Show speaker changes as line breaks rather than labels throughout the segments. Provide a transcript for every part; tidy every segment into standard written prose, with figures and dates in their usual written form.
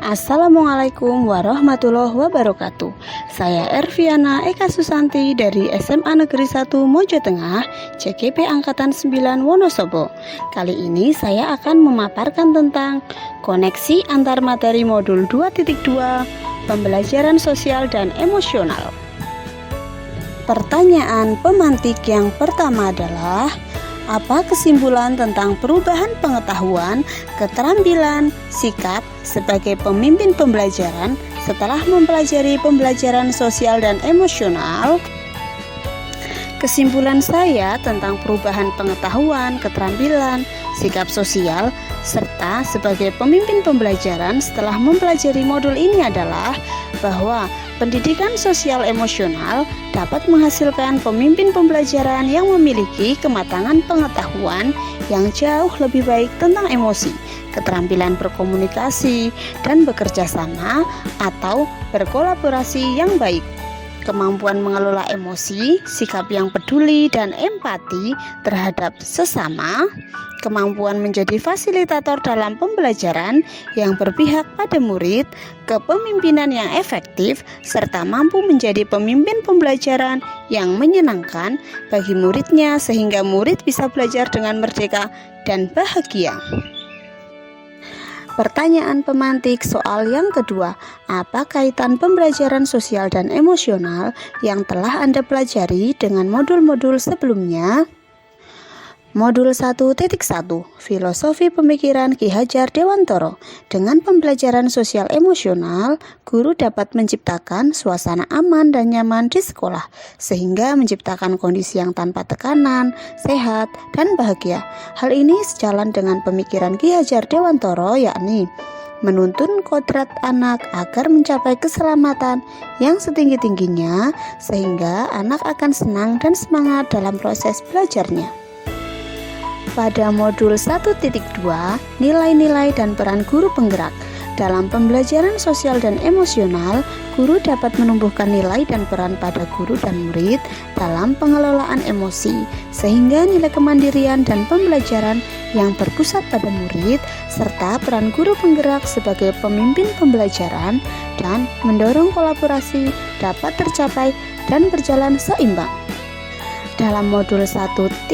Assalamualaikum warahmatullahi wabarakatuh. Saya Erviana Eka Susanti dari SMA Negeri 1 Mojo Tengah, CGP Angkatan 9 Wonosobo. Kali ini saya akan memaparkan tentang koneksi antar materi modul 2.2 pembelajaran sosial dan emosional. Pertanyaan pemantik yang pertama adalah: apa kesimpulan tentang perubahan pengetahuan, keterampilan, sikap sebagai pemimpin pembelajaran setelah mempelajari pembelajaran sosial dan emosional? Kesimpulan saya tentang perubahan pengetahuan, keterampilan, sikap sosial, serta sebagai pemimpin pembelajaran setelah mempelajari modul ini adalah bahwa pendidikan sosial emosional dapat menghasilkan pemimpin pembelajaran yang memiliki kematangan pengetahuan yang jauh lebih baik tentang emosi, keterampilan berkomunikasi dan bekerja sama atau berkolaborasi yang baik, kemampuan mengelola emosi, sikap yang peduli dan empati terhadap sesama, kemampuan menjadi fasilitator dalam pembelajaran yang berpihak pada murid, kepemimpinan yang efektif, serta mampu menjadi pemimpin pembelajaran yang menyenangkan bagi muridnya sehingga murid bisa belajar dengan merdeka dan bahagia. Pertanyaan pemantik soal yang kedua, apa kaitan pembelajaran sosial dan emosional yang telah Anda pelajari dengan modul-modul sebelumnya? Modul 1.1 Filosofi Pemikiran Ki Hajar Dewantoro. Dengan pembelajaran sosial emosional, guru dapat menciptakan suasana aman dan nyaman di sekolah, sehingga menciptakan kondisi yang tanpa tekanan, sehat, dan bahagia. Hal ini sejalan dengan pemikiran Ki Hajar Dewantoro, yakni menuntun kodrat anak agar mencapai keselamatan yang setinggi-tingginya, sehingga anak akan senang dan semangat dalam proses belajarnya. Pada modul 1.2, nilai-nilai dan peran guru penggerak. Dalam pembelajaran sosial dan emosional, guru dapat menumbuhkan nilai dan peran pada guru dan murid dalam pengelolaan emosi, sehingga nilai kemandirian dan pembelajaran yang berpusat pada murid, serta peran guru penggerak sebagai pemimpin pembelajaran dan mendorong kolaborasi dapat tercapai dan berjalan seimbang. Dalam modul 1.3,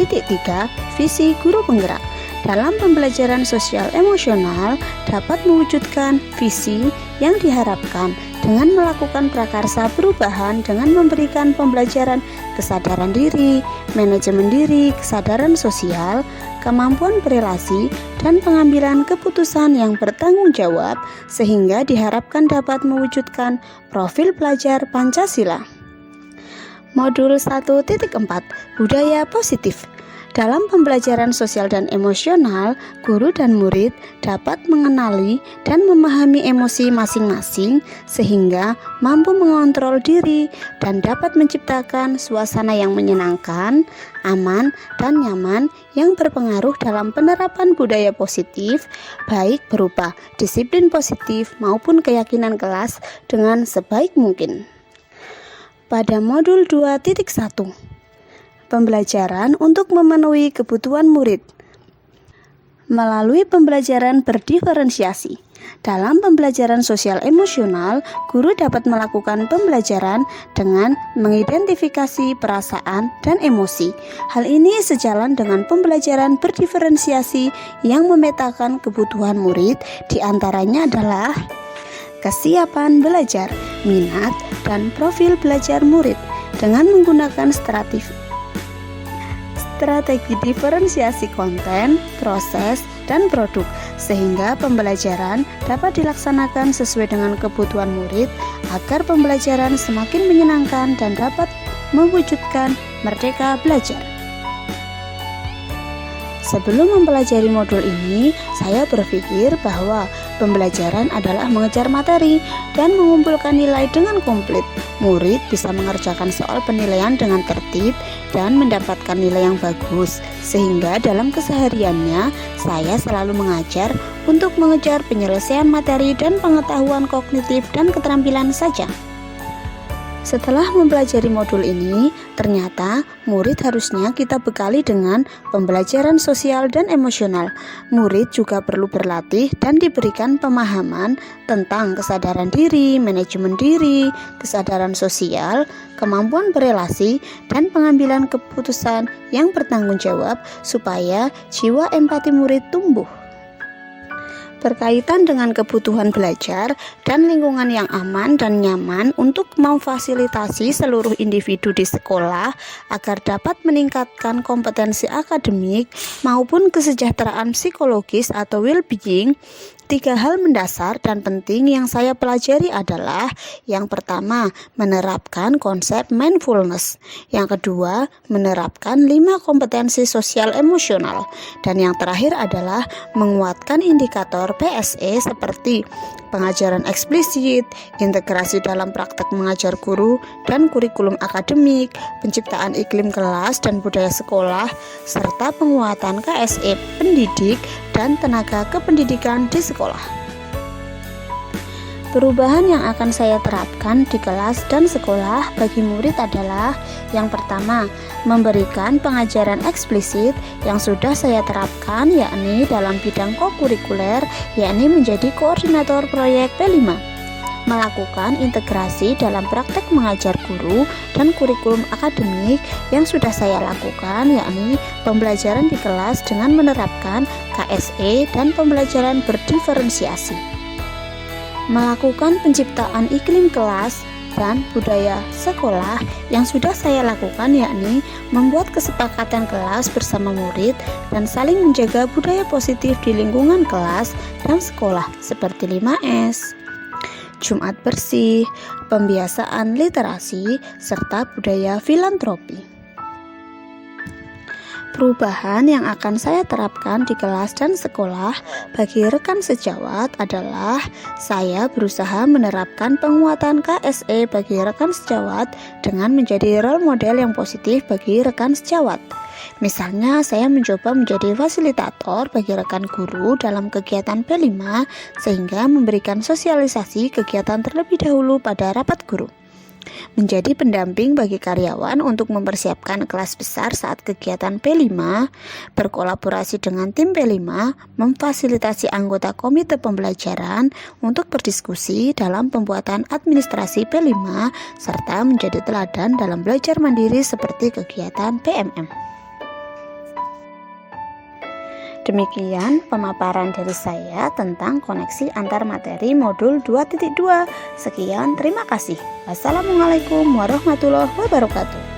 visi guru penggerak. Dalam pembelajaran sosial emosional dapat mewujudkan visi yang diharapkan dengan melakukan prakarsa perubahan dengan memberikan pembelajaran kesadaran diri, manajemen diri, kesadaran sosial, kemampuan berelasi, dan pengambilan keputusan yang bertanggung jawab, sehingga diharapkan dapat mewujudkan profil pelajar Pancasila. Modul 1.4 Budaya Positif. Dalam pembelajaran sosial dan emosional, guru dan murid dapat mengenali dan memahami emosi masing-masing sehingga mampu mengontrol diri dan dapat menciptakan suasana yang menyenangkan, aman, dan nyaman yang berpengaruh dalam penerapan budaya positif, baik berupa disiplin positif maupun keyakinan kelas dengan sebaik mungkin. Pada modul 2.1, pembelajaran untuk memenuhi kebutuhan murid. Melalui pembelajaran berdiferensiasi. Dalam pembelajaran sosial emosional, guru dapat melakukan pembelajaran dengan mengidentifikasi perasaan dan emosi. Hal ini sejalan dengan pembelajaran berdiferensiasi yang memetakan kebutuhan murid, diantaranya adalah kesiapan belajar, minat, dan profil belajar murid dengan menggunakan strategi diferensiasi konten, proses, dan produk, sehingga pembelajaran dapat dilaksanakan sesuai dengan kebutuhan murid agar pembelajaran semakin menyenangkan dan dapat mewujudkan merdeka belajar. Sebelum mempelajari modul ini, saya berpikir bahwa pembelajaran adalah mengejar materi dan mengumpulkan nilai dengan komplit. Murid bisa mengerjakan soal penilaian dengan tertib dan mendapatkan nilai yang bagus, sehingga dalam kesehariannya saya selalu mengajar untuk mengejar penyelesaian materi dan pengetahuan kognitif dan keterampilan saja. Setelah mempelajari modul ini, ternyata murid harusnya kita bekali dengan pembelajaran sosial dan emosional. Murid juga perlu berlatih dan diberikan pemahaman tentang kesadaran diri, manajemen diri, kesadaran sosial, kemampuan berelasi, dan pengambilan keputusan yang bertanggung jawab supaya jiwa empati murid tumbuh. Berkaitan dengan kebutuhan belajar dan lingkungan yang aman dan nyaman untuk memfasilitasi seluruh individu di sekolah agar dapat meningkatkan kompetensi akademik maupun kesejahteraan psikologis atau well-being. 3 hal mendasar dan penting yang saya pelajari adalah: yang pertama, menerapkan konsep mindfulness, yang kedua, menerapkan 5 kompetensi sosial emosional, dan yang terakhir adalah menguatkan indikator PSE seperti pengajaran eksplisit, integrasi dalam praktek mengajar guru dan kurikulum akademik, penciptaan iklim kelas dan budaya sekolah, serta penguatan KSE pendidik dan tenaga kependidikan di sekolah. Perubahan yang akan saya terapkan di kelas dan sekolah bagi murid adalah: yang pertama, memberikan pengajaran eksplisit yang sudah saya terapkan, yakni dalam bidang kokurikuler, yakni menjadi koordinator proyek P5. Melakukan integrasi dalam praktek mengajar guru dan kurikulum akademik yang sudah saya lakukan, yakni pembelajaran di kelas dengan menerapkan KSE dan pembelajaran berdiferensiasi. Melakukan penciptaan iklim kelas dan budaya sekolah yang sudah saya lakukan, yakni membuat kesepakatan kelas bersama murid dan saling menjaga budaya positif di lingkungan kelas dan sekolah seperti 5S, Jumat bersih, pembiasaan literasi, serta budaya filantropi. Perubahan yang akan saya terapkan di kelas dan sekolah bagi rekan sejawat adalah: saya berusaha menerapkan penguatan KSE bagi rekan sejawat dengan menjadi role model yang positif bagi rekan sejawat. Misalnya, saya mencoba menjadi fasilitator bagi rekan guru dalam kegiatan P5 sehingga memberikan sosialisasi kegiatan terlebih dahulu pada rapat guru. Menjadi pendamping bagi karyawan untuk mempersiapkan kelas besar saat kegiatan P5, berkolaborasi dengan tim P5, memfasilitasi anggota komite pembelajaran untuk berdiskusi dalam pembuatan administrasi P5, serta menjadi teladan dalam belajar mandiri seperti kegiatan PMM. Demikian pemaparan dari saya tentang koneksi antar materi modul 2.2. Sekian, terima kasih. Wassalamualaikum warahmatullahi wabarakatuh.